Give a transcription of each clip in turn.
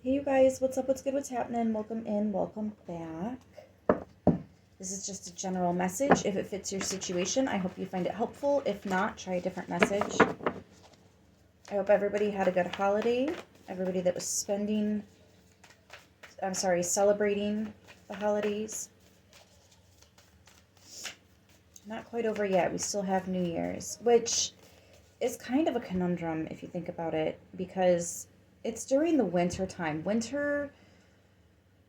Hey you guys, what's up, what's good, what's happening? Welcome in, welcome back. This is just a general message. If it fits your situation, I hope you find it helpful. If not, try a different message. I hope everybody had a good holiday. Everybody that was celebrating the holidays. Not quite over yet. We still have New Year's, which is kind of a conundrum if you think about it, because it's during the winter time. Winter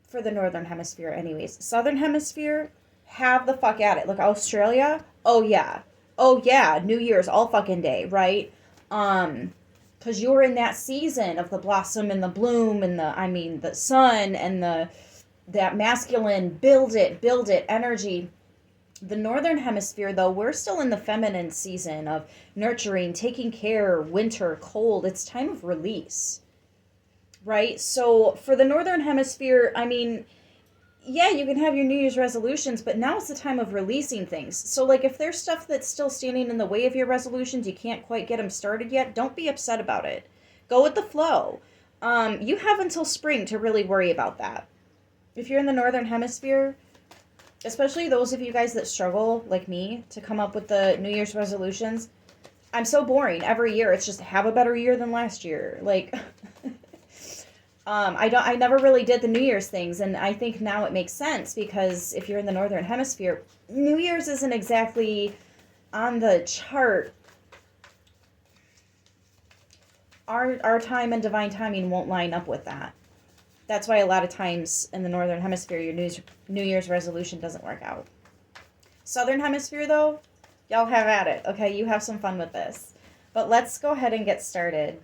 for the Northern Hemisphere anyways. Southern Hemisphere, have the fuck at it. Look, Australia, oh yeah. Oh yeah, New Year's all fucking day, right? Because you're in that season of the blossom and the bloom and the sun and that masculine build it energy. The Northern Hemisphere, though, we're still in the feminine season of nurturing, taking care, winter, cold. It's time of release, right? So for the Northern Hemisphere, yeah, you can have your New Year's resolutions, but now it's the time of releasing things. So, like, if there's stuff that's still standing in the way of your resolutions, you can't quite get them started yet, don't be upset about it. Go with the flow. You have until spring to really worry about that. If you're in the Northern Hemisphere, especially those of you guys that struggle, like me, to come up with the New Year's resolutions, I'm so boring every year. It's just have a better year than last year. Like, I never really did the New Year's things, and I think now it makes sense because if you're in the Northern Hemisphere, New Year's isn't exactly on the chart. Our time and divine timing won't line up with that. That's why a lot of times in the Northern Hemisphere, your New Year's resolution doesn't work out. Southern Hemisphere, though, y'all have at it, okay? You have some fun with this. But let's go ahead and get started.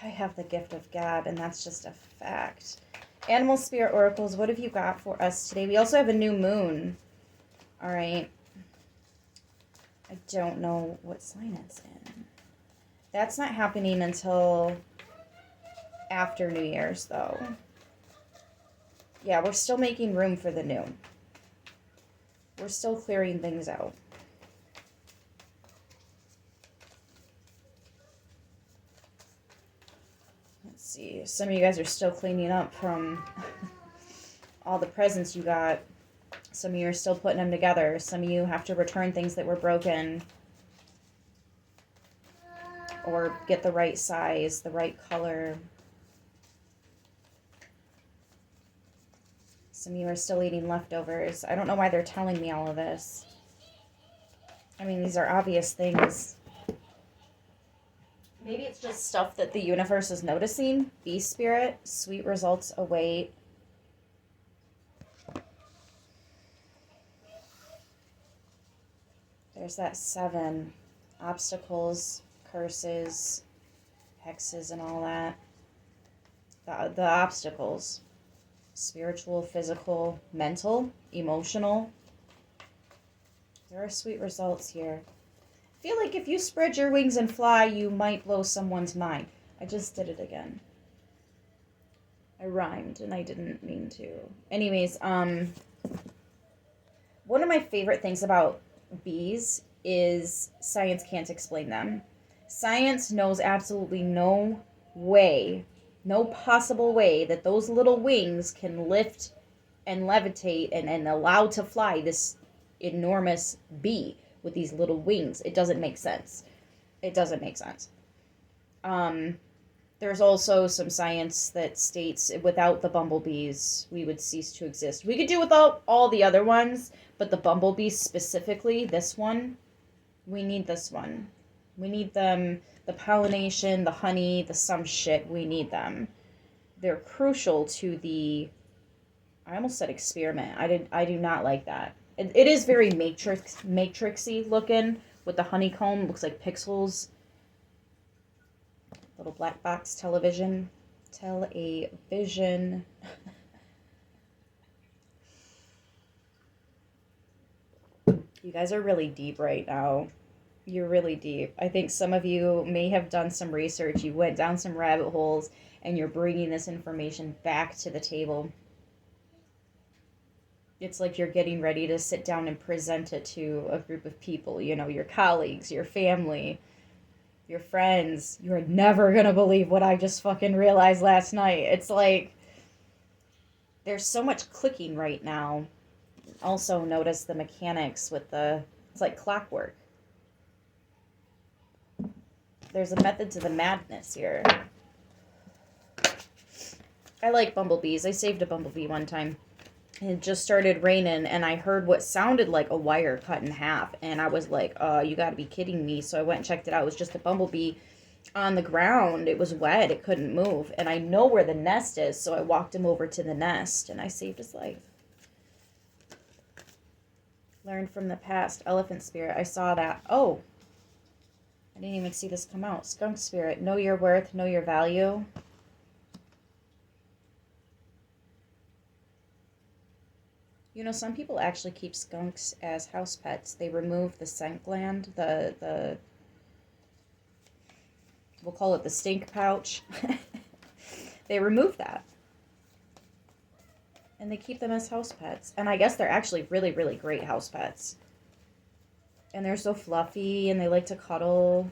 I have the gift of gab, and that's just a fact. Animal Spirit Oracles, what have you got for us today? We also have a new moon. All right. I don't know what sign it's in. That's not happening until after New Year's, though. Yeah, we're still making room for the new. We're still clearing things out. Let's see. Some of you guys are still cleaning up from all the presents you got. Some of you are still putting them together. Some of you have to return things that were broken. Or get the right size, the right color. Some of you are still eating leftovers. I don't know why they're telling me all of this. I mean, these are obvious things. Maybe it's just stuff that the universe is noticing. Bee spirit, sweet results await. There's that 7. Obstacles, curses, hexes, and all that. The obstacles. Spiritual, physical, mental, emotional. There are sweet results here. I feel like if you spread your wings and fly, you might blow someone's mind. I just did it again. I rhymed, and I didn't mean to. Anyways, one of my favorite things about bees is science can't explain them. Science knows absolutely no possible way that those little wings can lift and levitate and allow to fly this enormous bee with these little wings. It doesn't make sense. It doesn't make sense. There's also some science that states without the bumblebees, we would cease to exist. We could do without all the other ones, but the bumblebees specifically, this one, we need this one. We need them, the pollination, the honey, the some shit, we need them. They're crucial to the, I almost said experiment. I do not like that. It is very matrixy looking with the honeycomb. Looks like pixels. Little black box television. Television. You guys are really deep right now. You're really deep. I think some of you may have done some research. You went down some rabbit holes and you're bringing this information back to the table. It's like you're getting ready to sit down and present it to a group of people, you know, your colleagues, your family. your friends. You're never going to believe what I just fucking realized last night. It's like, there's so much clicking right now. Also notice the mechanics with it's like clockwork. There's a method to the madness here. I like bumblebees. I saved a bumblebee one time. It just started raining, and I heard what sounded like a wire cut in half, and I was like, you gotta be kidding me. So I went and checked it out. It was just a bumblebee on the ground. It was wet. It couldn't move, and I know where the nest is, so I walked him over to the nest, and I saved his life. Learn from the past. Elephant spirit. I saw that. Oh, I didn't even see this come out. Skunk spirit. Know your worth. Know your value. You know, some people actually keep skunks as house pets. They remove the scent gland, we'll call it the stink pouch. They remove that. And they keep them as house pets. And I guess they're actually really, really great house pets. And they're so fluffy, and they like to cuddle.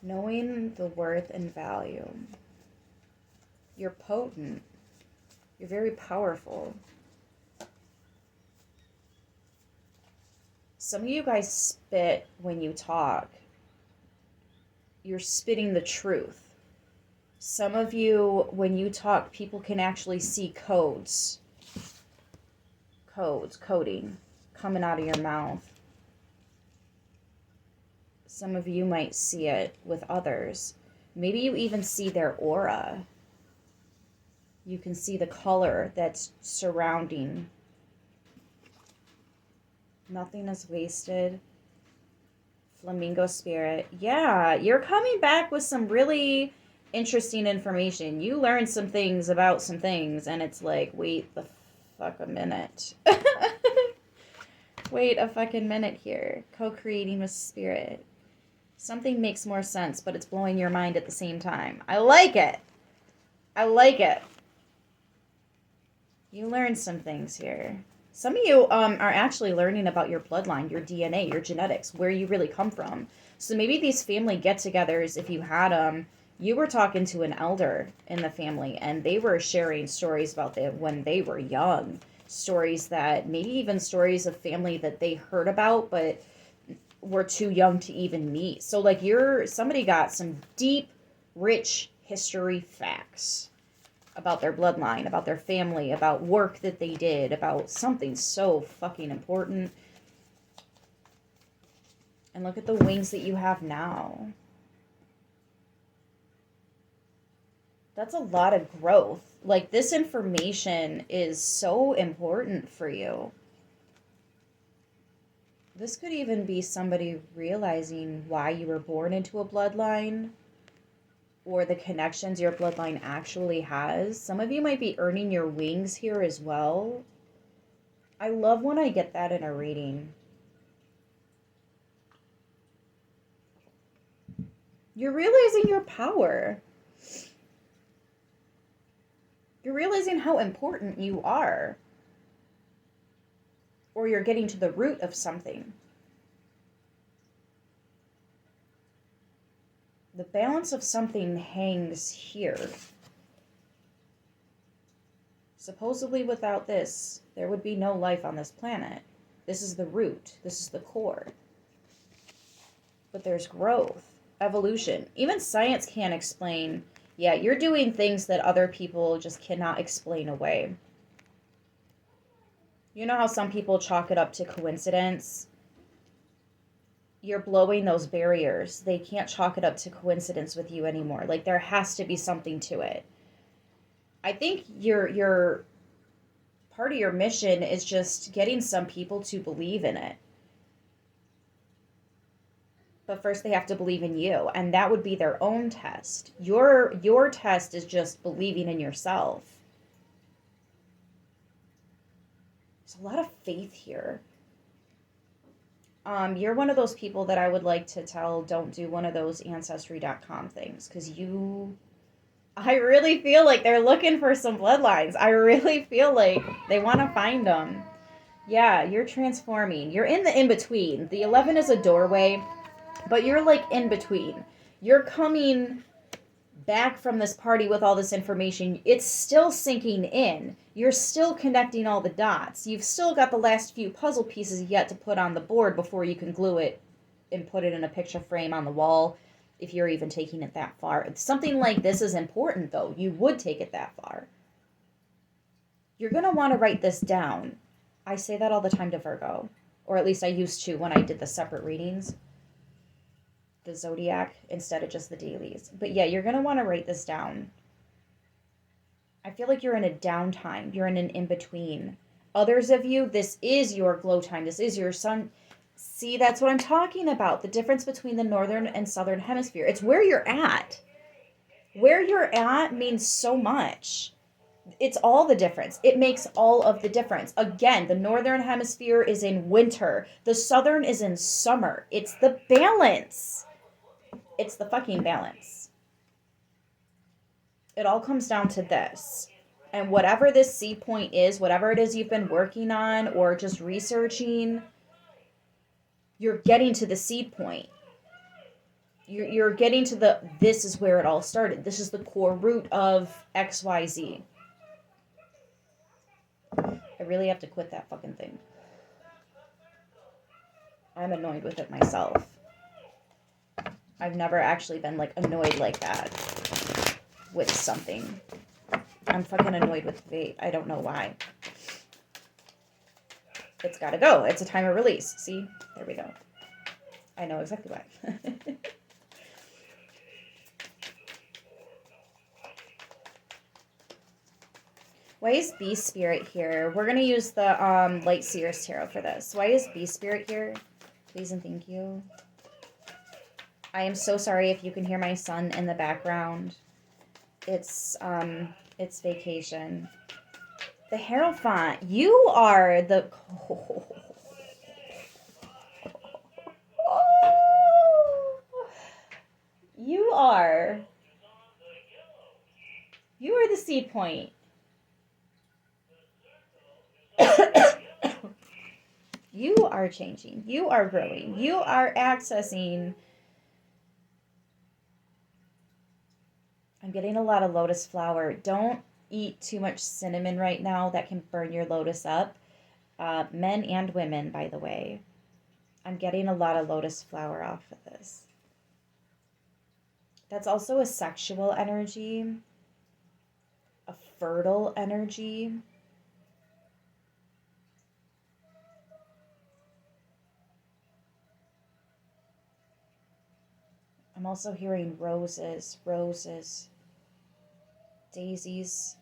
Knowing the worth and value. You're potent. You're very powerful. Some of you guys spit when you talk. You're spitting the truth. Some of you, when you talk, people can actually see coding coming out of your mouth. Some of you might see it with others. Maybe you even see their aura. You can see the color that's surrounding. Nothing is wasted. Flamingo spirit. Yeah, you're coming back with some really interesting information. You learned some things about some things, and it's like, wait the fuck a minute. Wait a fucking minute here. Co-creating with spirit. Something makes more sense, but it's blowing your mind at the same time. I like it. I like it. You learned some things here. Some of you are actually learning about your bloodline, your DNA, your genetics, where you really come from. So maybe these family get-togethers, if you had them, you were talking to an elder in the family, and they were sharing stories about when they were young. Stories that, maybe even stories of family that they heard about, but were too young to even meet. So like somebody got some deep, rich history facts about their bloodline, about their family, about work that they did, about something so fucking important. And look at the wings that you have now. That's a lot of growth. Like, this information is so important for you. This could even be somebody realizing why you were born into a bloodline, or the connections your bloodline actually has. Some of you might be earning your wings here as well. I love when I get that in a reading. You're realizing your power. You're realizing how important you are. Or you're getting to the root of something. The balance of something hangs here. Supposedly without this, there would be no life on this planet. This is the root. This is the core. But there's growth, evolution. Even science can't explain. Yeah, you're doing things that other people just cannot explain away. You know how some people chalk it up to coincidence? You're blowing those barriers. They can't chalk it up to coincidence with you anymore. Like, there has to be something to it. I think your part of your mission is just getting some people to believe in it. But first they have to believe in you, and that would be their own test. Your test is just believing in yourself. There's a lot of faith here. You're one of those people that I would like to tell, don't do one of those Ancestry.com things, because I really feel like they're looking for some bloodlines. I really feel like they want to find them. Yeah, you're transforming. You're in the in-between. The 11 is a doorway, but you're like in between. You're coming back from this party with all this information. It's still sinking in. You're still connecting all the dots. You've still got the last few puzzle pieces yet to put on the board before you can glue it and put it in a picture frame on the wall, if you're even taking it that far. Something like this is important, though. You would take it that far. You're going to want to write this down. I say that all the time to Virgo, or at least I used to when I did the separate readings, the zodiac instead of just the dailies. But yeah, you're going to want to write this down. I feel like you're in a downtime. You're in an in-between. Others of you, this is your glow time. This is your sun. See, that's what I'm talking about. The difference between the northern and southern hemisphere. It's where you're at. Where you're at means so much. It's all the difference. It makes all of the difference. Again, the northern hemisphere is in winter. The southern is in summer. It's the balance. It's the fucking balance. It all comes down to this. And whatever this seed point is, whatever it is you've been working on or just researching, you're getting to the seed point. You're getting to the, this is where it all started. This is the core root of XYZ. I really have to quit that fucking thing. I'm annoyed with it myself. I've never actually been like annoyed like that with something. I'm fucking annoyed with vape. I don't know why. It's gotta go. It's a time of release. See? There we go. I know exactly why. Why is Bee Spirit here? We're going to use the Light Seers Tarot for this. Why is Bee Spirit here? Please and thank you. I am so sorry if you can hear my son in the background. It's vacation. The Hierophant. You are the... You are the seed point. You are changing. You are growing. You are accessing. I'm getting a lot of lotus flower. Don't eat too much cinnamon right now. That can burn your lotus up. Men and women, by the way. I'm getting a lot of lotus flower off of this. That's also a sexual energy. A fertile energy. I'm also hearing roses, daisies,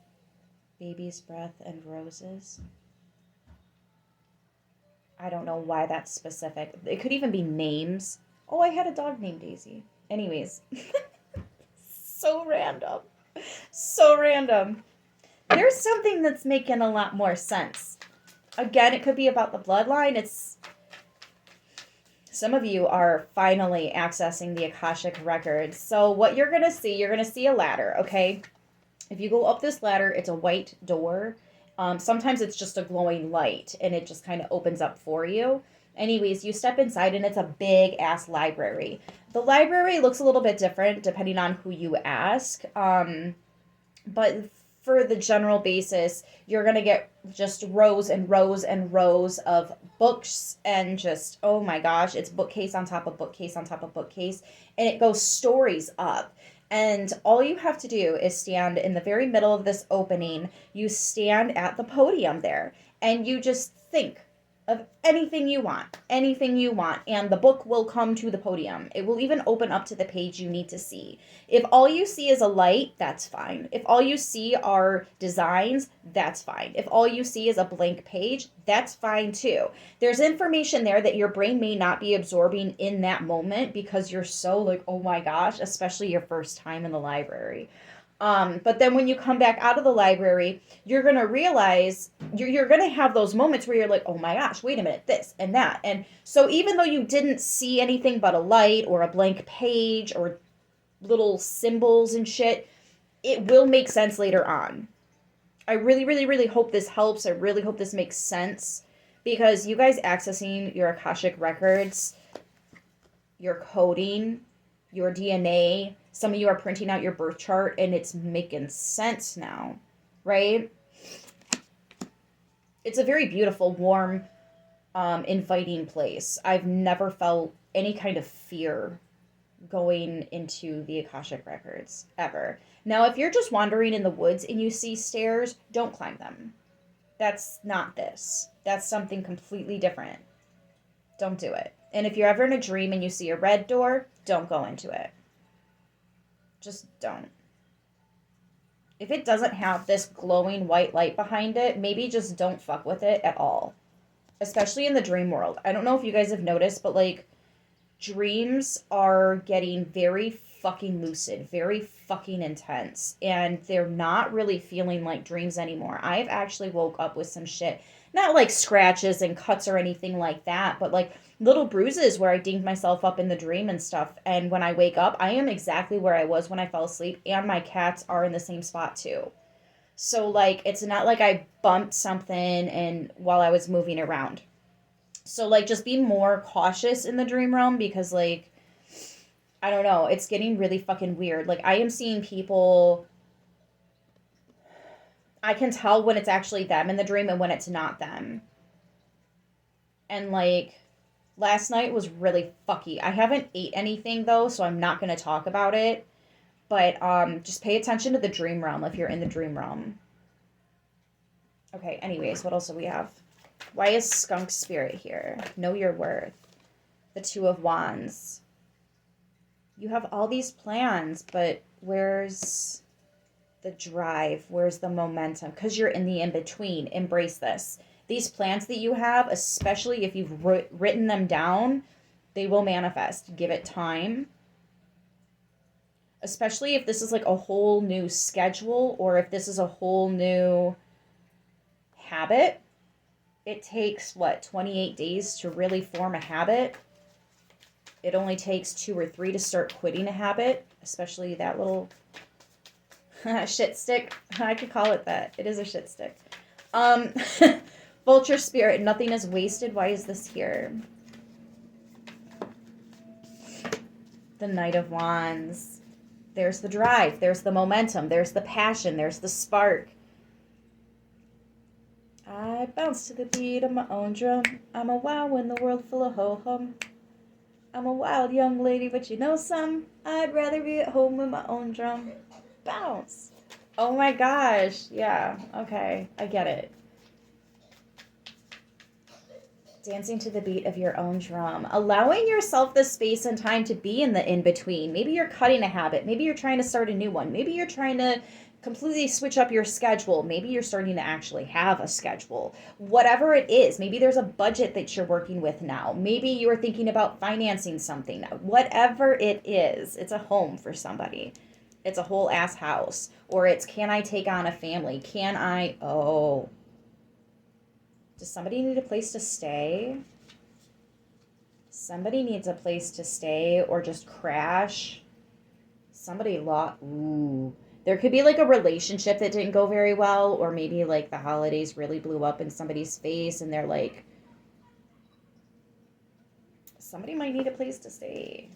baby's breath, and roses. I don't know why that's specific. It could even be names. Oh, I had a dog named Daisy. Anyways. So random. So random. There's something that's making a lot more sense. Again, it could be about the bloodline. Some of you are finally accessing the Akashic records. So what you're going to see a ladder, okay? If you go up this ladder, it's a white door. Sometimes it's just a glowing light, and it just kind of opens up for you. Anyways, you step inside, and it's a big-ass library. The library looks a little bit different depending on who you ask. But for the general basis, you're going to get just rows and rows and rows of books and just, oh my gosh, it's bookcase on top of bookcase on top of bookcase. And it goes stories up. And all you have to do is stand in the very middle of this opening. You stand at the podium there and you just think of anything you want, and the book will come to the podium. It will even open up to the page you need to see. If all you see is a light, that's fine. If all you see are designs, that's fine. If all you see is a blank page, that's fine too. There's information there that your brain may not be absorbing in that moment because you're so like, oh my gosh, especially your first time in the library. But then when you come back out of the library, you're going to realize you're going to have those moments where you're like, oh my gosh, wait a minute, this and that. And so even though you didn't see anything but a light or a blank page or little symbols and shit, it will make sense later on. I really, really, really hope this helps. I really hope this makes sense Because you guys accessing your Akashic records, your coding, your DNA, some of you are printing out your birth chart and it's making sense now, right? It's a very beautiful, warm, inviting place. I've never felt any kind of fear going into the Akashic records ever. Now, if you're just wandering in the woods and you see stairs, don't climb them. That's not this. That's something completely different. Don't do it. And if you're ever in a dream and you see a red door, don't go into it. Just don't. If it doesn't have this glowing white light behind it, maybe just don't fuck with it at all. Especially in the dream world. I don't know if you guys have noticed, but like, dreams are getting very fucking lucid, very fucking intense, and they're not really feeling like dreams anymore. I've actually woke up with some shit, not like scratches and cuts or anything like that, but like little bruises where I dinged myself up in the dream and stuff. And when I wake up, I am exactly where I was when I fell asleep, and my cats are in the same spot too. So like, it's not like I bumped something and while I was moving around. So, like, just be more cautious in the dream realm because, like, I don't know, it's getting really fucking weird. Like, I am seeing people, I can tell when it's actually them in the dream and when it's not them. And, like, last night was really fucky. I haven't ate anything, though, so I'm not going to talk about it. But, just pay attention to the dream realm if you're in the dream realm. Okay, anyways, what else do we have? Why is skunk spirit here? Know your worth. The Two of Wands. You have all these plans, but where's the drive? Where's the momentum? Because you're in the in-between. Embrace this. These plans that you have, especially if you've written them down, they will manifest. Give it time. Especially if this is like a whole new schedule or if this is a whole new habit. It takes, 28 days to really form a habit. It only takes 2 or 3 to start quitting a habit, especially that little shit stick. I could call it that. It is a shit stick. Vulture spirit, nothing is wasted. Why is this here? The Knight of Wands. There's the drive. There's the momentum. There's the passion. There's the spark. I bounce to the beat of my own drum. I'm a wow in the world full of ho-hum. I'm a wild young lady, but you know some. I'd rather be at home with my own drum. Bounce. Oh my gosh. Yeah. Okay. I get it. Dancing to the beat of your own drum. Allowing yourself the space and time to be in the in-between. Maybe you're cutting a habit. Maybe you're trying to start a new one. Maybe you're trying to completely switch up your schedule. Maybe you're starting to actually have a schedule. Whatever it is, maybe there's a budget that you're working with now. Maybe you're thinking about financing something. Whatever it is, it's a home for somebody. It's a whole ass house. Or it's, can I take on a family? Can I, does somebody need a place to stay? Somebody needs a place to stay or just crash. Somebody ooh. There could be like a relationship that didn't go very well, or maybe like the holidays really blew up in somebody's face and they're like, somebody might need a place to stay.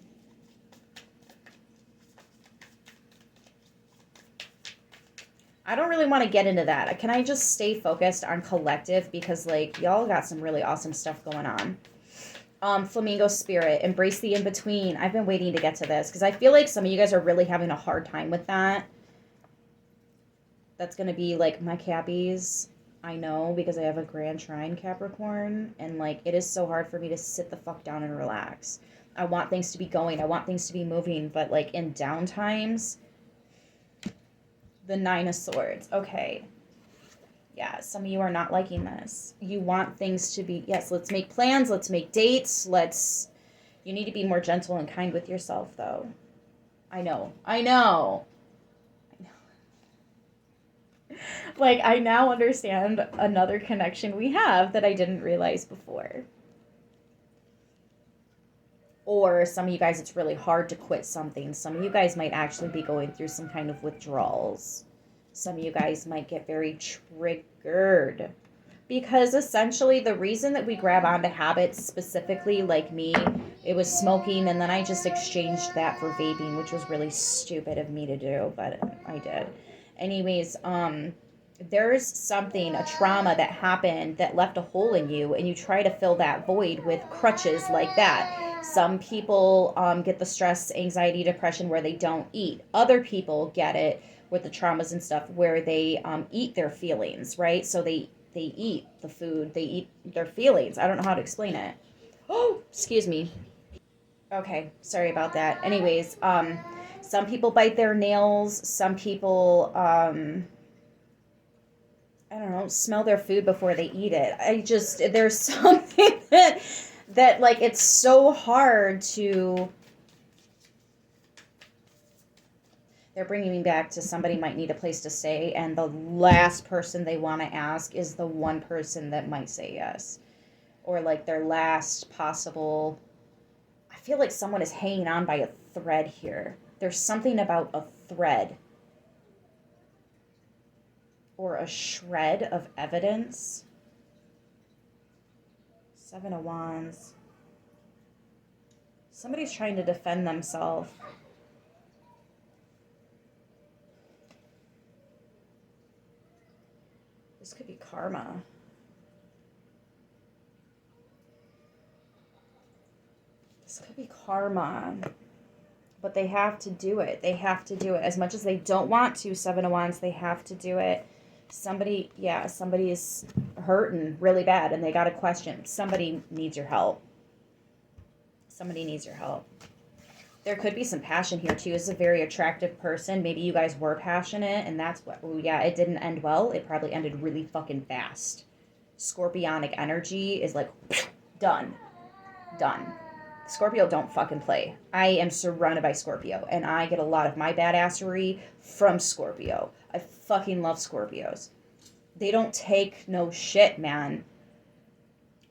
I don't really want to get into that. Can I just stay focused on collective because like y'all got some really awesome stuff going on. Flamingo spirit, embrace the in-between. I've been waiting to get to this because I feel like some of you guys are really having a hard time with that. That's going to be like my Cappies. I know because I have a Grand Trine Capricorn and like it is so hard for me to sit the fuck down and relax. I want things to be going. I want things to be moving, but like in down times, the 9 of Swords. Okay. Yeah, some of you are not liking this. You want things to be, yes, let's make plans, let's make dates, you need to be more gentle and kind with yourself, though. I know. Like, I now understand another connection we have that I didn't realize before. Or some of you guys, it's really hard to quit something. Some of you guys might actually be going through some kind of withdrawals. Some of you guys might get very triggered Because essentially the reason that we grab onto habits, specifically like me, it was smoking, and then I just exchanged that for vaping, which was really stupid of me to do, but I did. Anyways, there's something, a trauma that happened that left a hole in you, and you try to fill that void with crutches like that. Some people get the stress, anxiety, depression where they don't eat. Other people get it with the traumas and stuff where they eat their feelings, right? So they eat the food, they eat their feelings. I don't know how to explain it. Oh, excuse me. Okay, sorry about that. Anyways, some people bite their nails. Some people, I don't know, smell their food before they eat it. There's something that like, it's so hard to. They're bringing me back to somebody might need a place to stay, and the last person they want to ask is the one person that might say yes. Or like their last possible. I feel like someone is hanging on by a thread here. There's something about a thread or a shred of evidence. Seven of Wands. Somebody's trying to defend themselves. This could be karma. This could be karma. But they have to do it. They have to do it. As much as they don't want to, Seven of Wands, they have to do it. Somebody is hurting really bad, and they got a question. Somebody needs your help. Somebody needs your help. There could be some passion here, too. This is a very attractive person. Maybe you guys were passionate, and that's what... Oh, yeah, it didn't end well. It probably ended really fucking fast. Scorpionic energy is like, done. Done. Scorpio don't fucking play. I am surrounded by Scorpio, and I get a lot of my badassery from Scorpio. I fucking love Scorpios. They don't take no shit, man.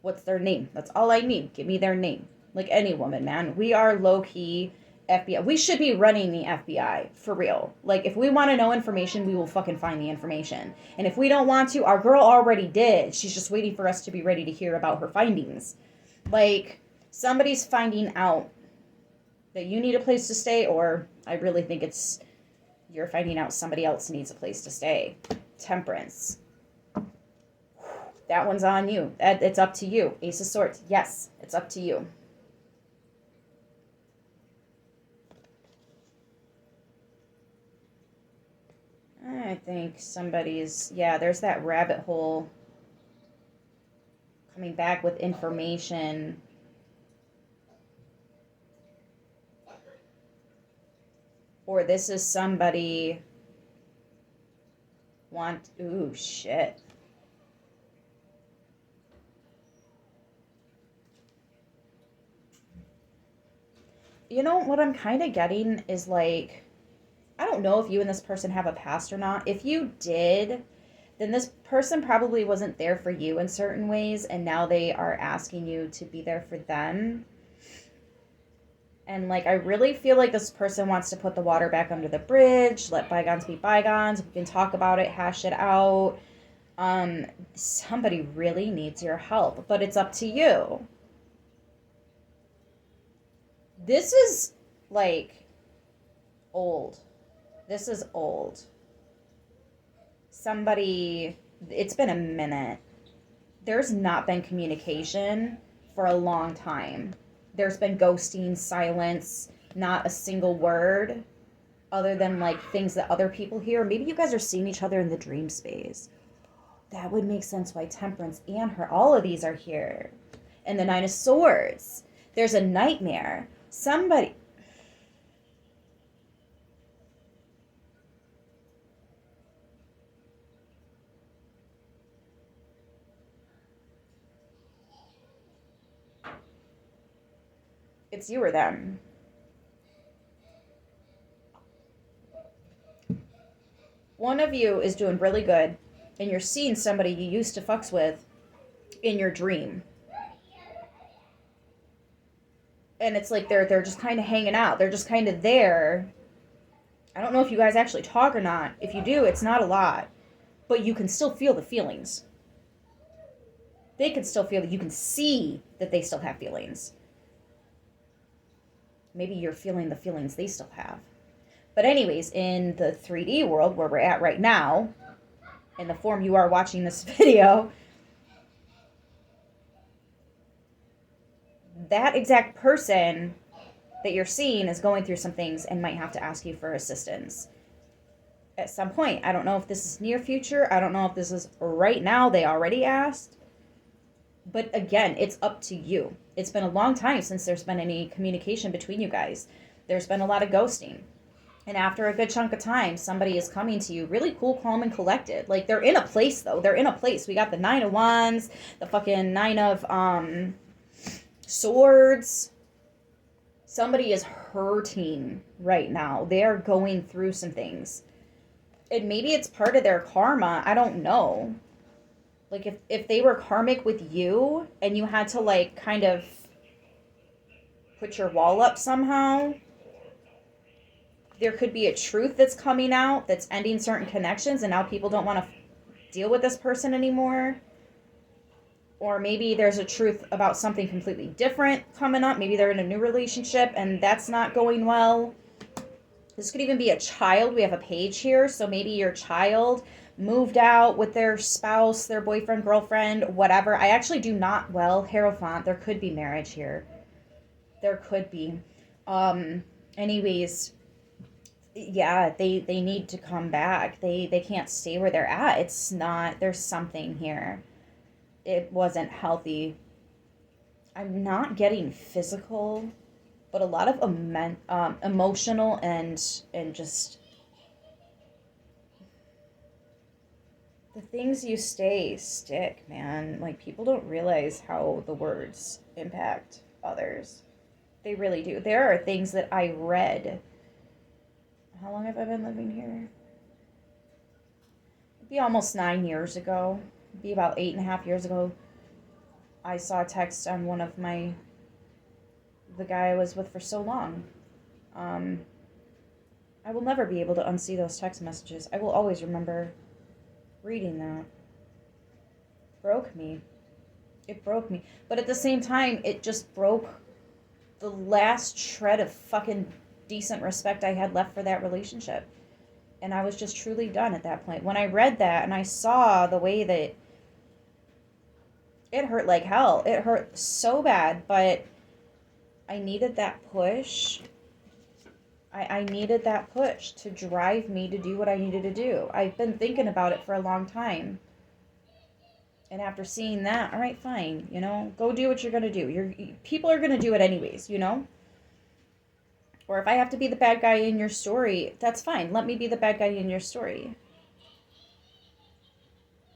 What's their name? That's all I need. Give me their name. Like any woman, man. We are low-key FBI. We should be running the FBI, for real. Like, if we want to know information, we will fucking find the information. And if we don't want to, our girl already did. She's just waiting for us to be ready to hear about her findings. Like, somebody's finding out that you need a place to stay, or I really think it's you're finding out somebody else needs a place to stay. Temperance. That one's on you. It's up to you. Ace of Swords. Yes, it's up to you. I think somebody's... Yeah, there's that rabbit hole coming back with information. Or this is somebody ooh, shit. You know, what I'm kind of getting is like, I don't know if you and this person have a past or not. If you did, then this person probably wasn't there for you in certain ways, and now they are asking you to be there for them. And, like, I really feel like this person wants to put the water back under the bridge, let bygones be bygones. We can talk about it, hash it out. Somebody really needs your help, but it's up to you. This is, like, old. This is old. It's been a minute. There's not been communication for a long time. There's been ghosting, silence, not a single word other than like things that other people hear. Maybe you guys are seeing each other in the dream space. That would make sense why Temperance and all of these are here. And the Nine of Swords. There's a nightmare. Somebody... It's you or them. One of you is doing really good, and you're seeing somebody you used to fucks with in your dream. And it's like they're just kind of hanging out. They're just kind of there. I don't know if you guys actually talk or not. If you do, it's not a lot. But you can still feel the feelings. They could still feel that. You can see that they still have feelings. Maybe you're feeling the feelings they still have. But anyways, in the 3D world where we're at right now, in the form you are watching this video, that exact person that you're seeing is going through some things and might have to ask you for assistance at some point. I don't know if this is near future. I don't know if this is right now. They already asked. But again, it's up to you. It's been a long time since there's been any communication between you guys. There's been a lot of ghosting. And after a good chunk of time, somebody is coming to you really cool, calm, and collected. Like, they're in a place, though. They're in a place. We got the 9 of Wands, the fucking 9 of Swords. Somebody is hurting right now. They are going through some things. And maybe it's part of their karma. I don't know. Like, if they were karmic with you and you had to, like, kind of put your wall up somehow, there could be a truth that's coming out that's ending certain connections, and now people don't want to deal with this person anymore. Or maybe there's a truth about something completely different coming up. Maybe they're in a new relationship and that's not going well. This could even be a child. We have a page here. So maybe your child moved out with their spouse, their boyfriend, girlfriend, whatever. I actually do not, Hierophant, there could be marriage here. There could be. Anyways, yeah, they need to come back. They can't stay where they're at. It's not, there's something here. It wasn't healthy. I'm not getting physical, but a lot of emotional and just the things you stick, man. Like, people don't realize how the words impact others. They really do. There are things that I read. How long have I been living here? It'd be almost 9 years ago. It'd be about 8.5 years ago. I saw a text on one of the guy I was with for so long. I will never be able to unsee those text messages. I will always remember reading that. Broke me. It broke me. But at the same time, it just broke the last shred of fucking decent respect I had left for that relationship. And I was just truly done at that point. When I read that and I saw the way that it hurt like hell. It hurt so bad, but I needed that push. I needed that push to drive me to do what I needed to do. I've been thinking about it for a long time. And after seeing that, all right, fine, go do what you're going to do. People are going to do it anyways, Or if I have to be the bad guy in your story, that's fine. Let me be the bad guy in your story.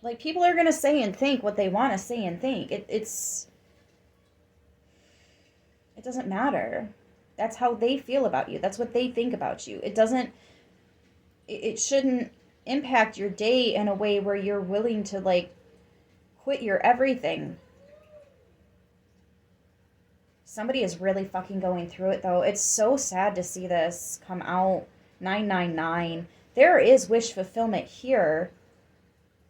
Like, people are going to say and think what they want to say and think. It doesn't matter. That's how they feel about you. That's what they think about you. It shouldn't impact your day in a way where you're willing to, like, quit your everything. Somebody is really fucking going through it, though. It's so sad to see this come out. 999. There is wish fulfillment here,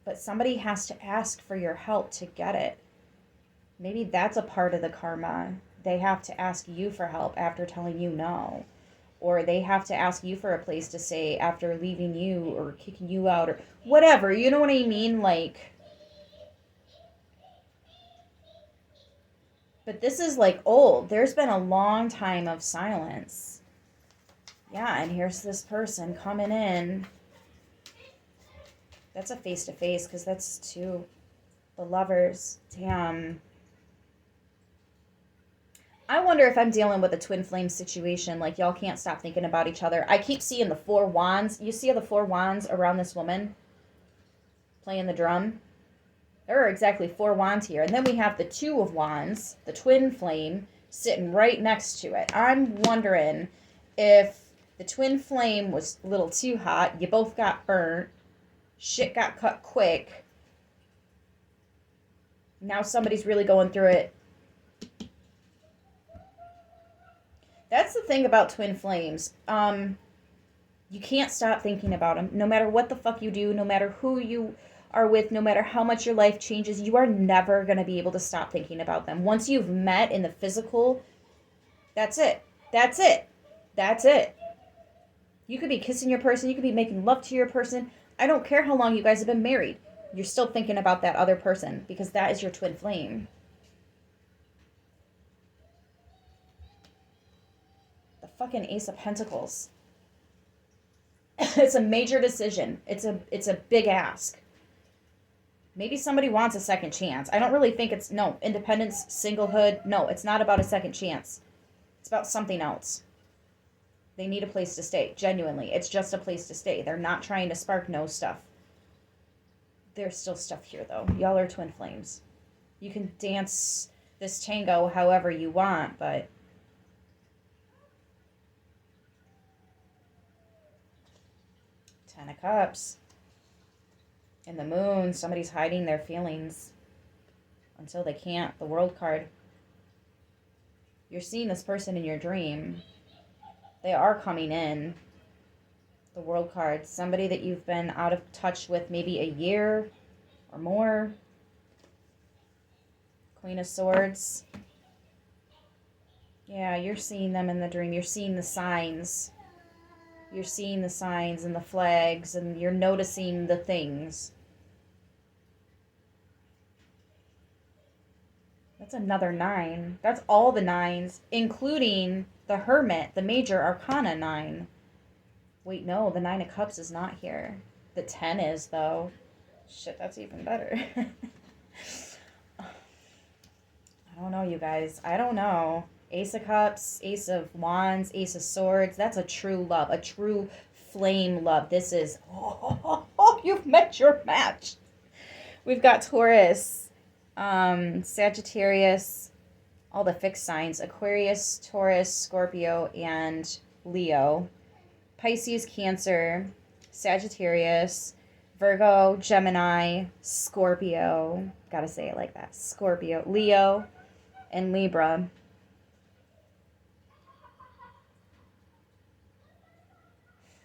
but somebody has to ask for your help to get it. Maybe that's a part of the karma. They have to ask you for help after telling you no. Or they have to ask you for a place to stay after leaving you or kicking you out or whatever. You know what I mean? Like, but this is like old. There's been a long time of silence. Yeah, and here's this person coming in. That's a face-to-face because that's two. The lovers. Damn. I wonder if I'm dealing with a twin flame situation. Like, y'all can't stop thinking about each other. I keep seeing the 4 wands. You see the 4 wands around this woman playing the drum? There are exactly 4 wands here. And then we have the 2 of wands, the twin flame, sitting right next to it. I'm wondering if the twin flame was a little too hot. You both got burnt. Shit got cut quick. Now somebody's really going through it. That's the thing about twin flames. You can't stop thinking about them. No matter what the fuck you do, no matter who you are with, no matter how much your life changes, you are never going to be able to stop thinking about them. Once you've met in the physical, that's it. That's it. That's it. You could be kissing your person. You could be making love to your person. I don't care how long you guys have been married. You're still thinking about that other person because that is your twin flame. The fucking Ace of Pentacles. It's a major decision. It's a big ask. Maybe somebody wants a second chance. I don't really think it's, no, independence, singlehood. No, it's not about a second chance. It's about something else. They need a place to stay. Genuinely. It's just a place to stay. They're not trying to spark no stuff. There's still stuff here, though. Y'all are twin flames. You can dance this tango however you want, but... Ten of Cups. In the Moon, somebody's hiding their feelings until they can't. The World card. You're seeing this person in your dream. They are coming in. The World card. Somebody that you've been out of touch with maybe a year or more. Queen of Swords. Yeah, you're seeing them in the dream. You're seeing the signs. You're seeing the signs and the flags, and you're noticing the things. That's another 9. That's all the 9s, including the Hermit, the Major Arcana 9. Wait, no, the 9 of Cups is not here. The 10 is, though. Shit, that's even better. I don't know, you guys. I don't know. Ace of Cups, Ace of Wands, Ace of Swords. That's a true love, a true flame love. This is, you've met your match. We've got Taurus, Sagittarius, all the fixed signs, Aquarius, Taurus, Scorpio, and Leo. Pisces, Cancer, Sagittarius, Virgo, Gemini, Scorpio. Gotta say it like that. Scorpio, Leo, and Libra.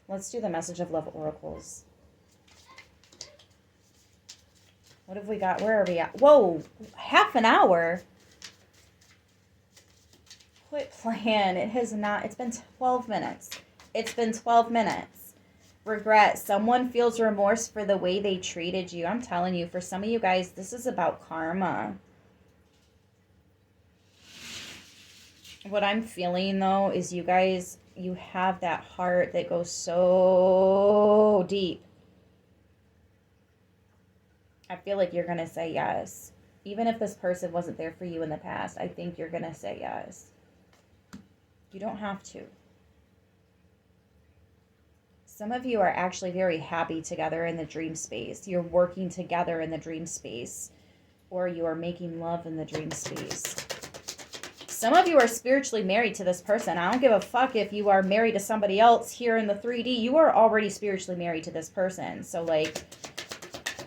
Let's do the message of love oracles. What have we got? Where are we at? Whoa, half an hour. Quit playing. It has not. It's been 12 minutes. It's been 12 minutes. Regret. Someone feels remorse for the way they treated you. I'm telling you, for some of you guys, this is about karma. What I'm feeling, though, is you guys, you have that heart that goes so deep. I feel like you're going to say yes. Even if this person wasn't there for you in the past, I think you're going to say yes. You don't have to. Some of you are actually very happy together in the dream space. You're working together in the dream space. Or you are making love in the dream space. Some of you are spiritually married to this person. I don't give a fuck if you are married to somebody else here in the 3D. You are already spiritually married to this person. So, like,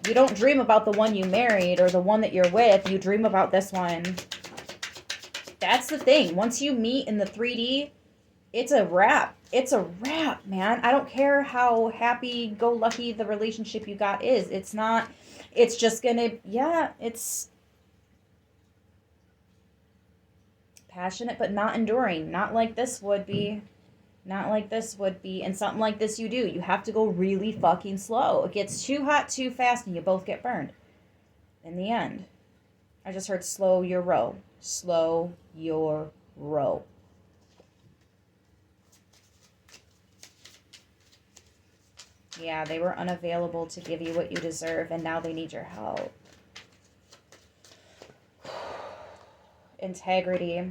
you don't dream about the one you married or the one that you're with. You dream about this one. That's the thing. Once you meet in the 3D, it's a wrap. It's a wrap, man. I don't care how happy-go-lucky the relationship you got is. It's not. It's just gonna, yeah, it's passionate, but not enduring. Not like this would be. Not like this would be. And something like this you do. You have to go really fucking slow. It gets too hot too fast and you both get burned. In the end. I just heard slow your row. Slow your row. Yeah, they were unavailable to give you what you deserve, and now they need your help. Integrity.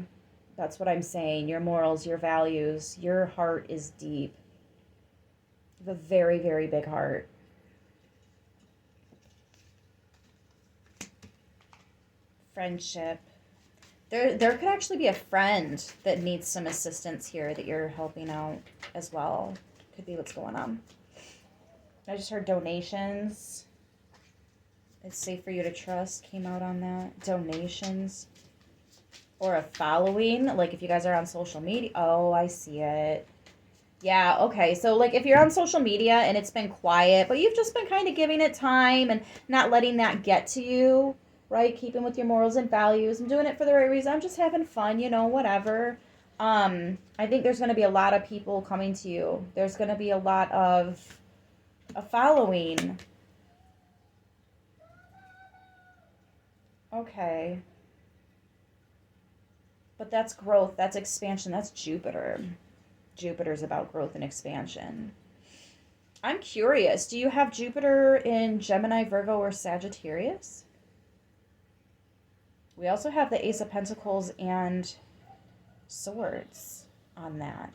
That's what I'm saying. Your morals, your values, your heart is deep. You have a very, very big heart. Friendship. There could actually be a friend that needs some assistance here that you're helping out as well. Could be what's going on. I just heard donations. It's safe for you to trust. Came out on that. Donations. Or a following. Like if you guys are on social media. Oh, I see it. Yeah, okay. So, like, if you're on social media and it's been quiet, but you've just been kind of giving it time and not letting that get to you, right? Keeping with your morals and values and doing it for the right reason. I'm just having fun, whatever. I think there's going to be a lot of people coming to you. There's going to be a lot of a following. Okay. But that's growth, that's expansion, that's Jupiter. Jupiter's about growth and expansion. I'm curious, do you have Jupiter in Gemini, Virgo, or Sagittarius? We also have the Ace of Pentacles and Swords on that.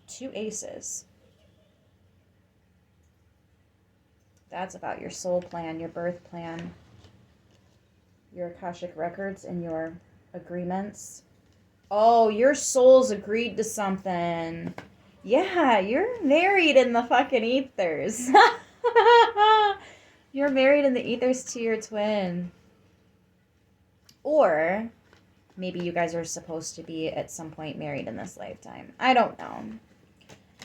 Two aces. That's about your soul plan, your birth plan, your Akashic records, and your agreements. Oh, your soul's agreed to something. Yeah, you're married in the fucking ethers. You're married in the ethers to your twin. Or maybe you guys are supposed to be at some point married in this lifetime. I don't know.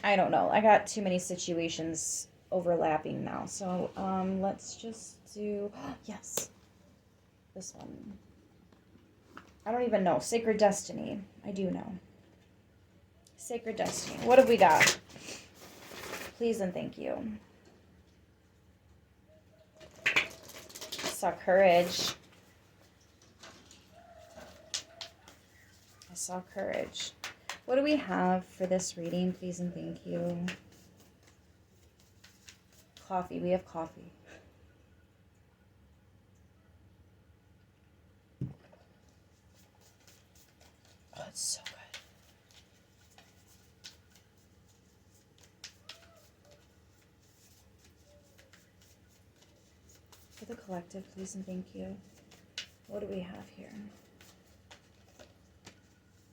I got too many situations overlapping now. So let's just do... Yes. This one. I don't even know. Sacred Destiny. I do know. Sacred Destiny. What have we got? Please and thank you. I saw Courage. I saw Courage. What do we have for this reading? Please and thank you. Coffee. We have coffee. Oh, it's so good. For the collective, please and thank you. What do we have here?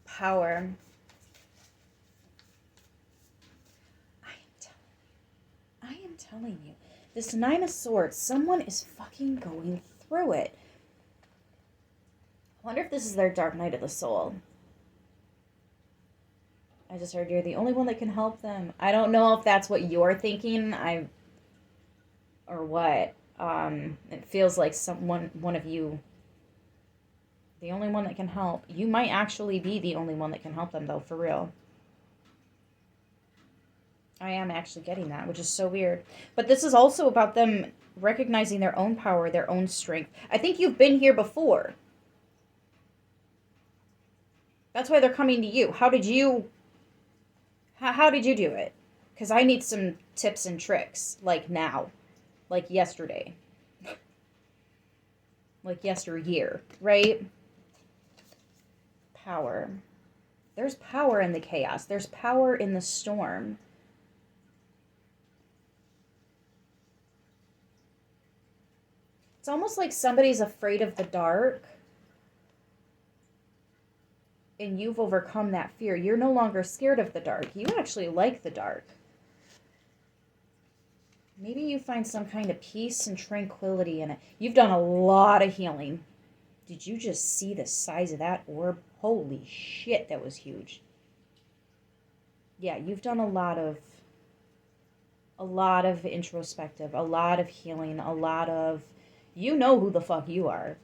Power. I am telling you. This Nine of Swords, someone is fucking going through it. I wonder if this is their dark night of the soul. I just heard you're the only one that can help them. I don't know if that's what you're thinking. Or what. It feels like one of you, the only one that can help. You might actually be the only one that can help them, though, for real. I am actually getting that, which is so weird. But this is also about them recognizing their own power, their own strength. I think you've been here before. That's why they're coming to you. How did you do it? Because I need some tips and tricks, like now. Like yesterday. Like yesteryear, right? Power. There's power in the chaos. There's power in the storm. It's almost like somebody's afraid of the dark. And you've overcome that fear. You're no longer scared of the dark. You actually like the dark. Maybe you find some kind of peace and tranquility in it. You've done a lot of healing. Did you just see the size of that orb? Holy shit, that was huge. Yeah, you've done a lot of introspective, a lot of healing, a lot of... You know who the fuck you are,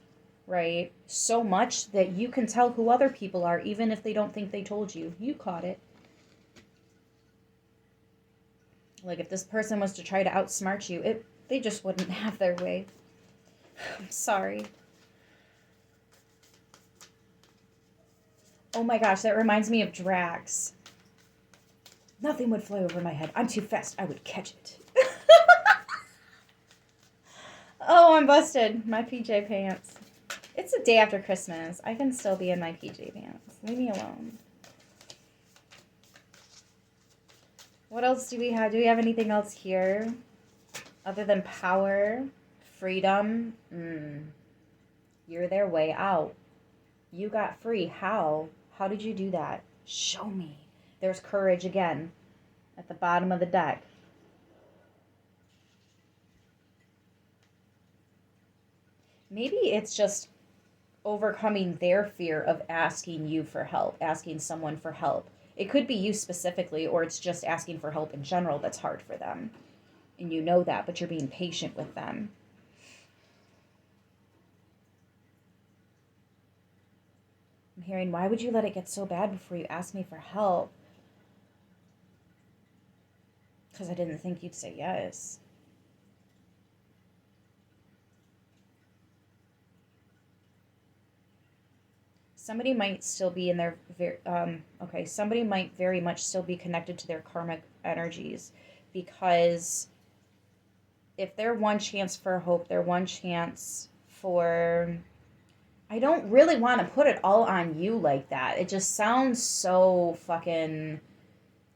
right? So much that you can tell who other people are, even if they don't think they told you. You caught it. Like, if this person was to try to outsmart you, they just wouldn't have their way. I'm sorry. Oh my gosh, that reminds me of Drax. Nothing would fly over my head. I'm too fast. I would catch it. Oh, I'm busted. My PJ pants. It's a day after Christmas. I can still be in my PJ pants. Leave me alone. What else do we have? Do we have anything else here? Other than power, freedom. You're their way out. You got free. How? How did you do that? Show me. There's courage again at the bottom of the deck. Maybe it's just overcoming their fear of asking you for help, asking someone for help. It could be you specifically, or it's just asking for help in general that's hard for them. And you know that, but you're being patient with them. I'm hearing, why would you let it get so bad before you asked me for help? Because I didn't think you'd say yes. Somebody might still be in their somebody might very much still be connected to their karmic energies, because if they're one chance for hope, they're one chance for, I don't really want to put it all on you like that. It just sounds so fucking,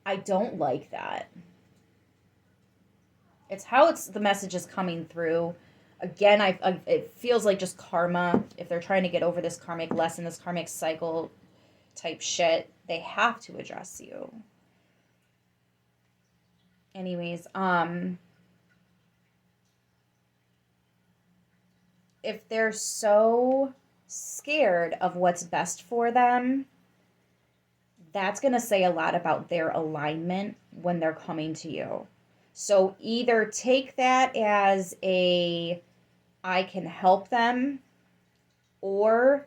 I don't like that. It's how the message is coming through. Again, it feels like just karma. If they're trying to get over this karmic lesson, this karmic cycle type shit, they have to address you. Anyways, if they're so scared of what's best for them, that's going to say a lot about their alignment when they're coming to you. So either take that as I can help them, or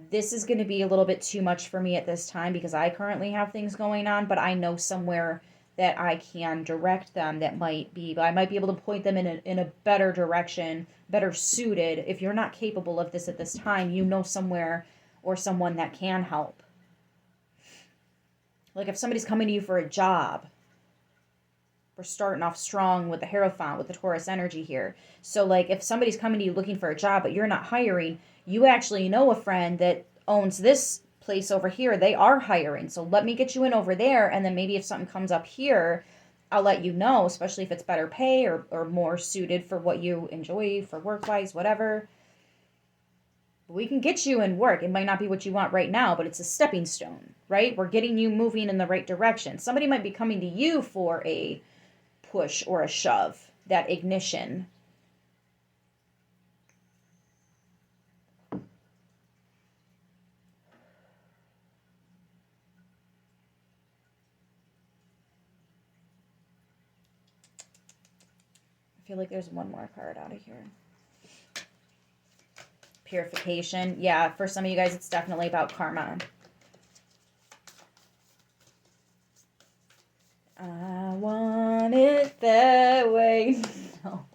this is going to be a little bit too much for me at this time because I currently have things going on, but I know somewhere that I can direct them I might be able to point them in a better direction, better suited. If you're not capable of this at this time, you know somewhere or someone that can help. Like if somebody's coming to you for a job, we're starting off strong with the Hierophant, with the Taurus energy here. So like if somebody's coming to you looking for a job, but you're not hiring, you actually know a friend that owns this place over here. They are hiring. So let me get you in over there. And then maybe if something comes up here, I'll let you know, especially if it's better pay or more suited for what you enjoy for work-wise, whatever. We can get you in work. It might not be what you want right now, but it's a stepping stone, right? We're getting you moving in the right direction. Somebody might be coming to you for a push or a shove, that ignition. I feel like there's one more card out of here. Purification. Yeah, for some of you guys, it's definitely about karma. I want it that way. No.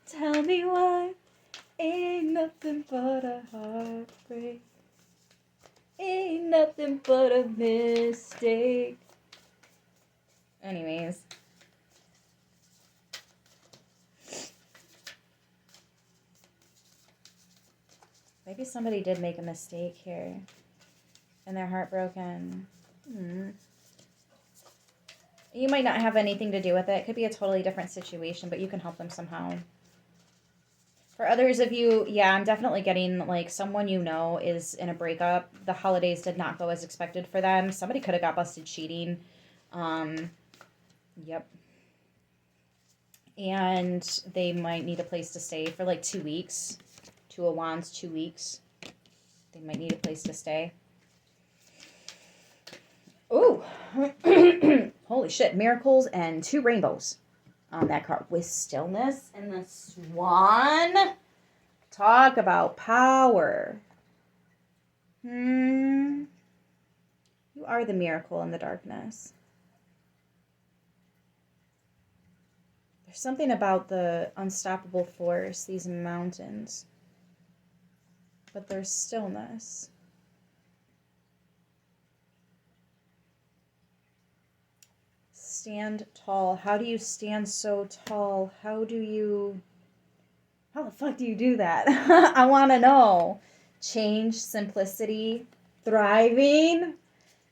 Tell me why. Ain't nothing but a heartbreak. Ain't nothing but a mistake. Anyways. Maybe somebody did make a mistake here. And they're heartbroken. You might not have anything to do with it. It could be a totally different situation, but you can help them somehow. For others of you, yeah, I'm definitely getting like someone you know is in a breakup. The holidays did not go as expected for them. Somebody could have got busted cheating. Yep. And they might need a place to stay for like 2 weeks. 2 of Wands, 2 weeks. They might need a place to stay. Ooh. Holy shit. Miracles and 2 rainbows on that card. With stillness and the swan. Talk about power. You are the miracle in the darkness. There's something about the unstoppable force, these mountains. But there's stillness. Stand tall. How do you stand so tall? How the fuck do you do that? I want to know. Change, simplicity, thriving,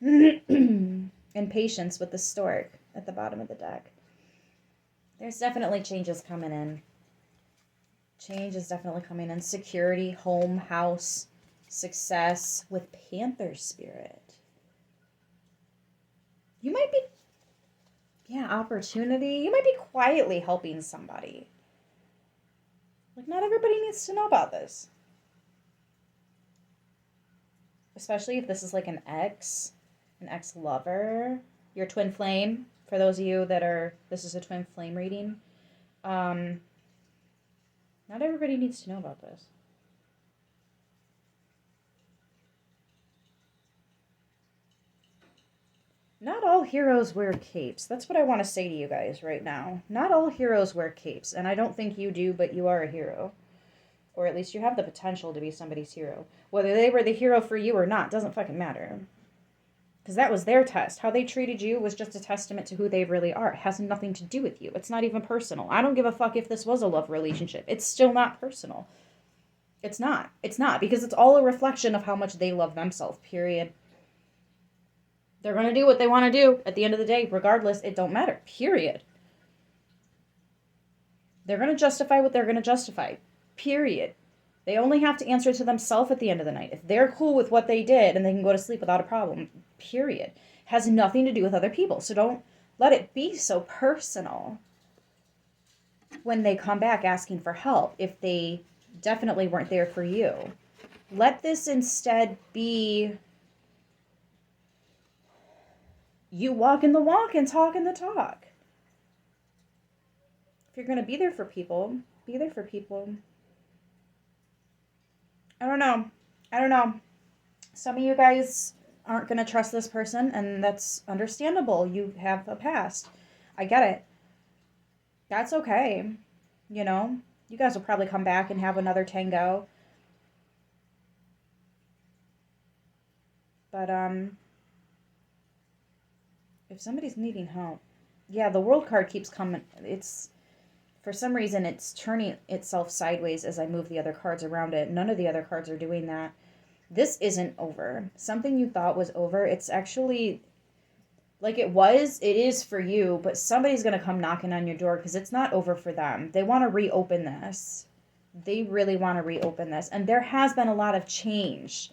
and patience with the stork at the bottom of the deck. There's definitely changes coming in. Change is definitely coming in. Security, home, house, success with Panther spirit. You might be, opportunity. You might be quietly helping somebody. Like, not everybody needs to know about this. especially if this is like an ex-lover, your twin flame. For those of you that are, this is a twin flame reading. Not everybody needs to know about this. Not all heroes wear capes. That's what I want to say to you guys right now. Not all heroes wear capes, and I don't think you do, but you are a hero. Or at least you have the potential to be somebody's hero. Whether they were the hero for you or not doesn't fucking matter. Because that was their test. How they treated you was just a testament to who they really are. It has nothing to do with you. It's not even personal. I don't give a fuck if this was a love relationship. It's still not personal. It's not. It's not, because it's all a reflection of how much they love themselves, period. They're going to do what they want to do at the end of the day. Regardless, it don't matter, period. They're going to justify what they're going to justify, period. They only have to answer to themselves at the end of the night. If they're cool with what they did and they can go to sleep without a problem, period. Has nothing to do with other people. So don't let it be so personal when they come back asking for help if they definitely weren't there for you. Let this instead be you walking the walk and talking the talk. If you're going to be there for people, be there for people. I don't know. Some of you guys aren't going to trust this person, and that's understandable. You have a past. I get it. That's okay. You know, you guys will probably come back and have another tango. But, if somebody's needing help, yeah, the World card keeps coming. It's, for some reason, it's turning itself sideways as I move the other cards around it. None of the other cards are doing that. This isn't over. Something you thought was over, it's actually, like it is for you, but somebody's going to come knocking on your door because it's not over for them. They want to reopen this. They really want to reopen this. And there has been a lot of change.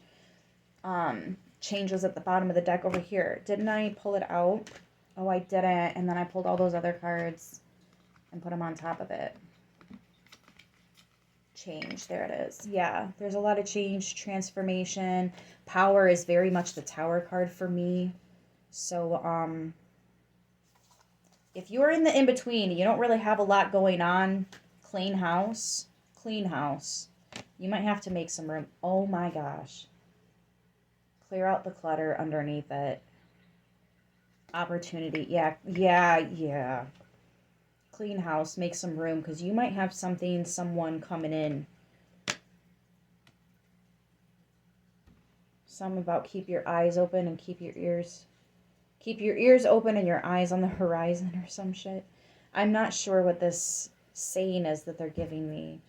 Change was at the bottom of the deck over here. Didn't I pull it out? Oh, I didn't. And then I pulled all those other cards and put them on top of it. Change. There it is. Yeah, there's a lot of change, transformation. Power is very much the Tower card for me. So, if you're in the in-between, you don't really have a lot going on, clean house. You might have to make some room. Oh my gosh. Clear out the clutter underneath it. Opportunity. Yeah. Clean house. Make some room, because you might have someone coming in. Something about keep your eyes open and keep your ears open and your eyes on the horizon or some shit. I'm not sure what this saying is that they're giving me.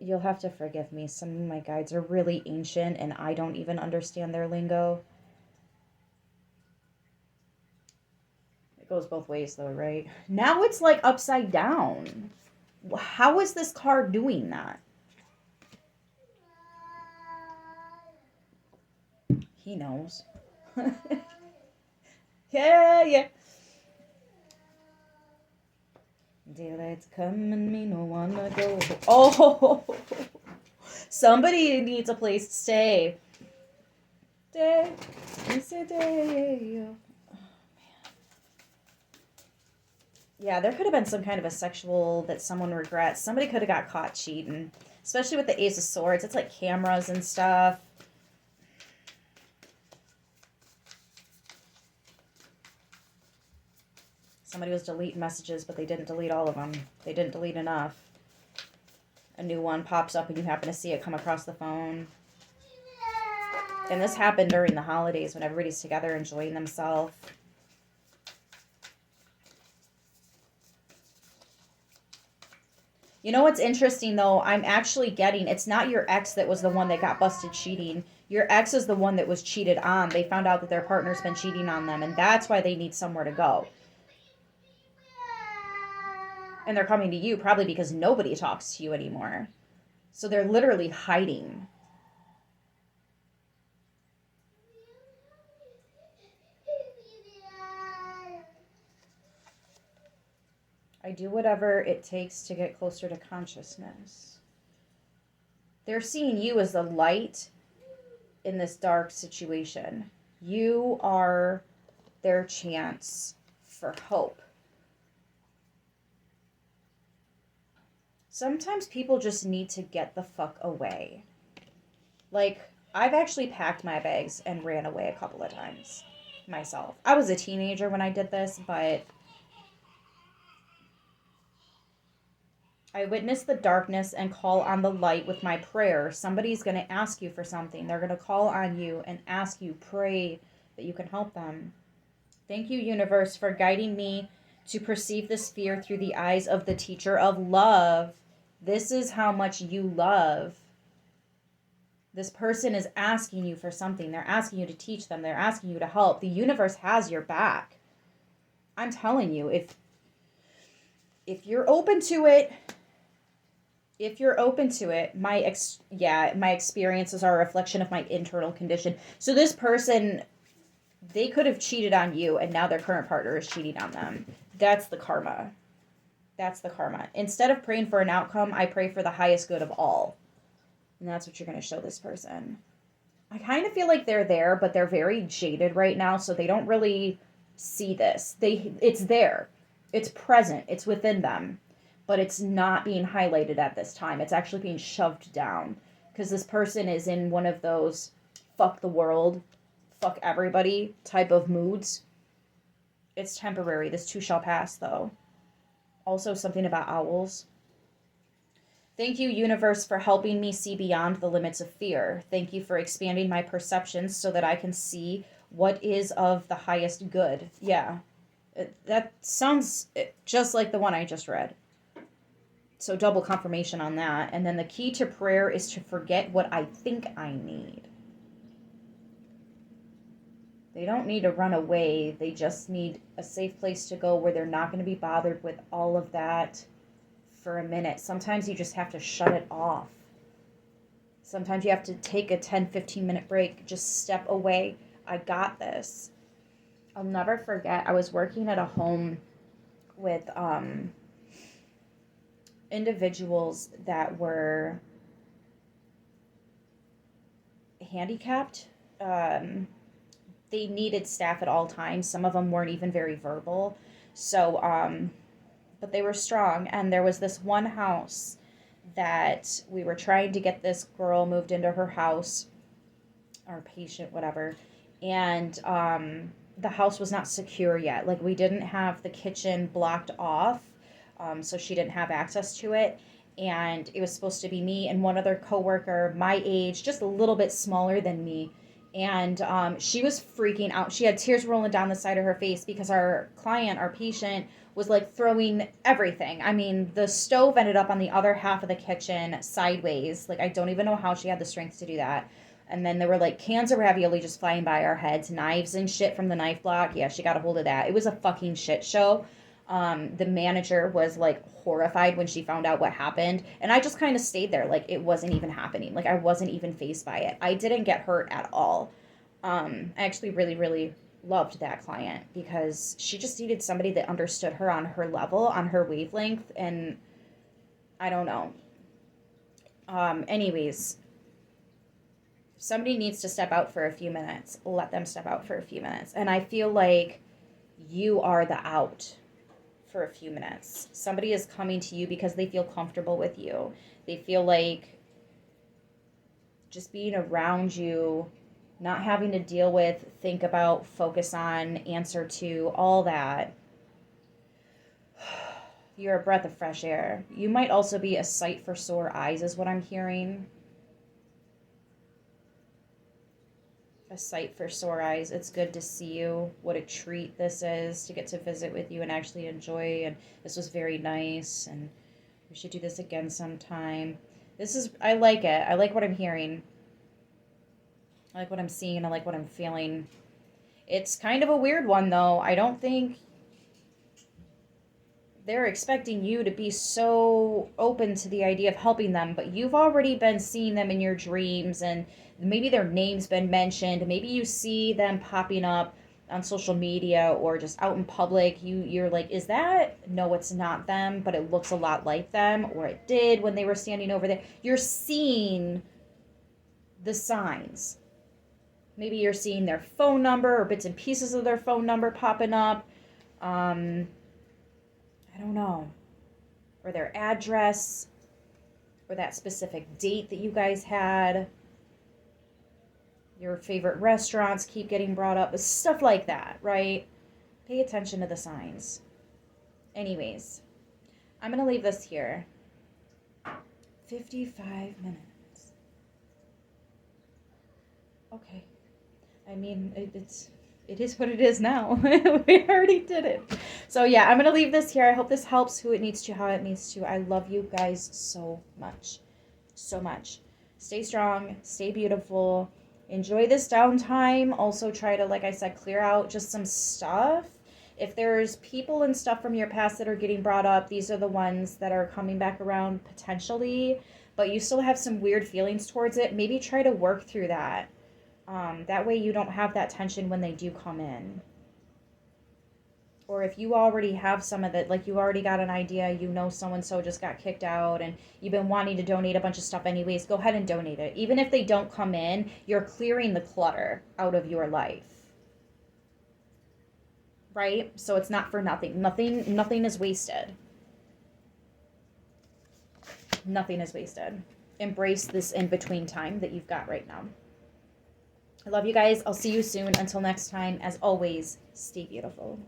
You'll have to forgive me. Some of my guides are really ancient and I don't even understand their lingo. It goes both ways though, right? Now it's like upside down. How is this card doing that? He knows. Yeah. Daylight's coming, me no wanna go. Oh, somebody needs a place to stay. It's a day. Oh, man. Yeah, there could have been some kind of a sexual that someone regrets. Somebody could have got caught cheating, especially with the Ace of Swords. It's like cameras and stuff. Somebody was deleting messages, but they didn't delete all of them. They didn't delete enough. A new one pops up and you happen to see it come across the phone. And this happened during the holidays when everybody's together enjoying themselves. You know what's interesting, though? I'm actually getting, it's not your ex that was the one that got busted cheating. Your ex is the one that was cheated on. They found out that their partner's been cheating on them, and that's why they need somewhere to go. And they're coming to you probably because nobody talks to you anymore. So they're literally hiding. I do whatever it takes to get closer to consciousness. They're seeing you as the light in this dark situation. You are their chance for hope. Sometimes people just need to get the fuck away. Like, I've actually packed my bags and ran away a couple of times myself. I was a teenager when I did this, but I witness the darkness and call on the light with my prayer. Somebody's going to ask you for something. They're going to call on you and ask you, pray that you can help them. Thank you, universe, for guiding me to perceive this fear through the eyes of the teacher of love. This is how much you love. This person is asking you for something. They're asking you to teach them. They're asking you to help. The universe has your back. I'm telling you, if you're open to it, my experiences are a reflection of my internal condition. So this person, they could have cheated on you, and now their current partner is cheating on them. That's the karma. Instead of praying for an outcome, I pray for the highest good of all. And that's what you're going to show this person. I kind of feel like they're there, but they're very jaded right now, so they don't really see this. It's there. It's present. It's within them. But it's not being highlighted at this time. It's actually being shoved down. Because this person is in one of those fuck the world, fuck everybody type of moods. It's temporary. This too shall pass, though. Also, something about owls. Thank you, universe, for helping me see beyond the limits of fear. Thank you for expanding my perceptions so that I can see what is of the highest good. Yeah, that sounds just like the one I just read. So double confirmation on that. And then the key to prayer is to forget what I think I need. They don't need to run away. They just need a safe place to go where they're not going to be bothered with all of that for a minute. Sometimes you just have to shut it off. Sometimes you have to take a 10-15 minute break. Just step away. I got this. I'll never forget. I was working at a home with individuals that were handicapped. They needed staff at all times. Some of them weren't even very verbal. So, but they were strong. And there was this one house that we were trying to get this girl moved into her house, or patient, whatever. And the house was not secure yet. Like, we didn't have the kitchen blocked off, so she didn't have access to it. And it was supposed to be me and one other coworker, my age, just a little bit smaller than me. And she was freaking out. She had tears rolling down the side of her face because our client, our patient, was like throwing everything. I mean, the stove ended up on the other half of the kitchen sideways. Like, I don't even know how she had the strength to do that. And then there were like cans of ravioli just flying by our heads, knives and shit from the knife block. Yeah, she got a hold of that. It was a fucking shit show. The manager was like horrified when she found out what happened. And I just kind of stayed there. Like, it wasn't even happening. Like, I wasn't even fazed by it. I didn't get hurt at all. I actually really, really loved that client because she just needed somebody that understood her on her level, on her wavelength. And I don't know. Anyways, if somebody needs to step out for a few minutes, let them step out for a few minutes. And I feel like you are the out for a few minutes. Somebody is coming to you because they feel comfortable with you. They feel like just being around you, not having to deal with, think about, focus on, answer to, all that. You're a breath of fresh air. You might also be a sight for sore eyes, is what I'm hearing. A sight for sore eyes. It's good to see you. What a treat this is to get to visit with you and actually enjoy. And this was very nice. And we should do this again sometime. I like it. I like what I'm hearing. I like what I'm seeing. I like what I'm feeling. It's kind of a weird one, though. I don't think they're expecting you to be so open to the idea of helping them, but you've already been seeing them in your dreams, and maybe their name's been mentioned. Maybe you see them popping up on social media or just out in public. You're like, is that? No, it's not them, but it looks a lot like them, or it did when they were standing over there. You're seeing the signs. Maybe you're seeing their phone number or bits and pieces of their phone number popping up. I don't know. Or their address, or that specific date that you guys had. Your favorite restaurants keep getting brought up. Stuff like that, right? Pay attention to the signs. Anyways, I'm going to leave this here. 55 minutes. Okay. I mean, it is what it is now. We already did it. So yeah, I'm going to leave this here. I hope this helps who it needs to, how it needs to. I love you guys so much. So much. Stay strong. Stay beautiful. Enjoy this downtime. Also try to, like I said, clear out just some stuff. If there's people and stuff from your past that are getting brought up, these are the ones that are coming back around potentially. But you still have some weird feelings towards it. Maybe try to work through that. That way you don't have that tension when they do come in. Or if you already have some of it, like you already got an idea, you know so-and-so just got kicked out and you've been wanting to donate a bunch of stuff anyways, go ahead and donate it. Even if they don't come in, you're clearing the clutter out of your life. Right? So it's not for nothing. Nothing is wasted. Nothing is wasted. Embrace this in-between time that you've got right now. I love you guys. I'll see you soon. Until next time, as always, stay beautiful.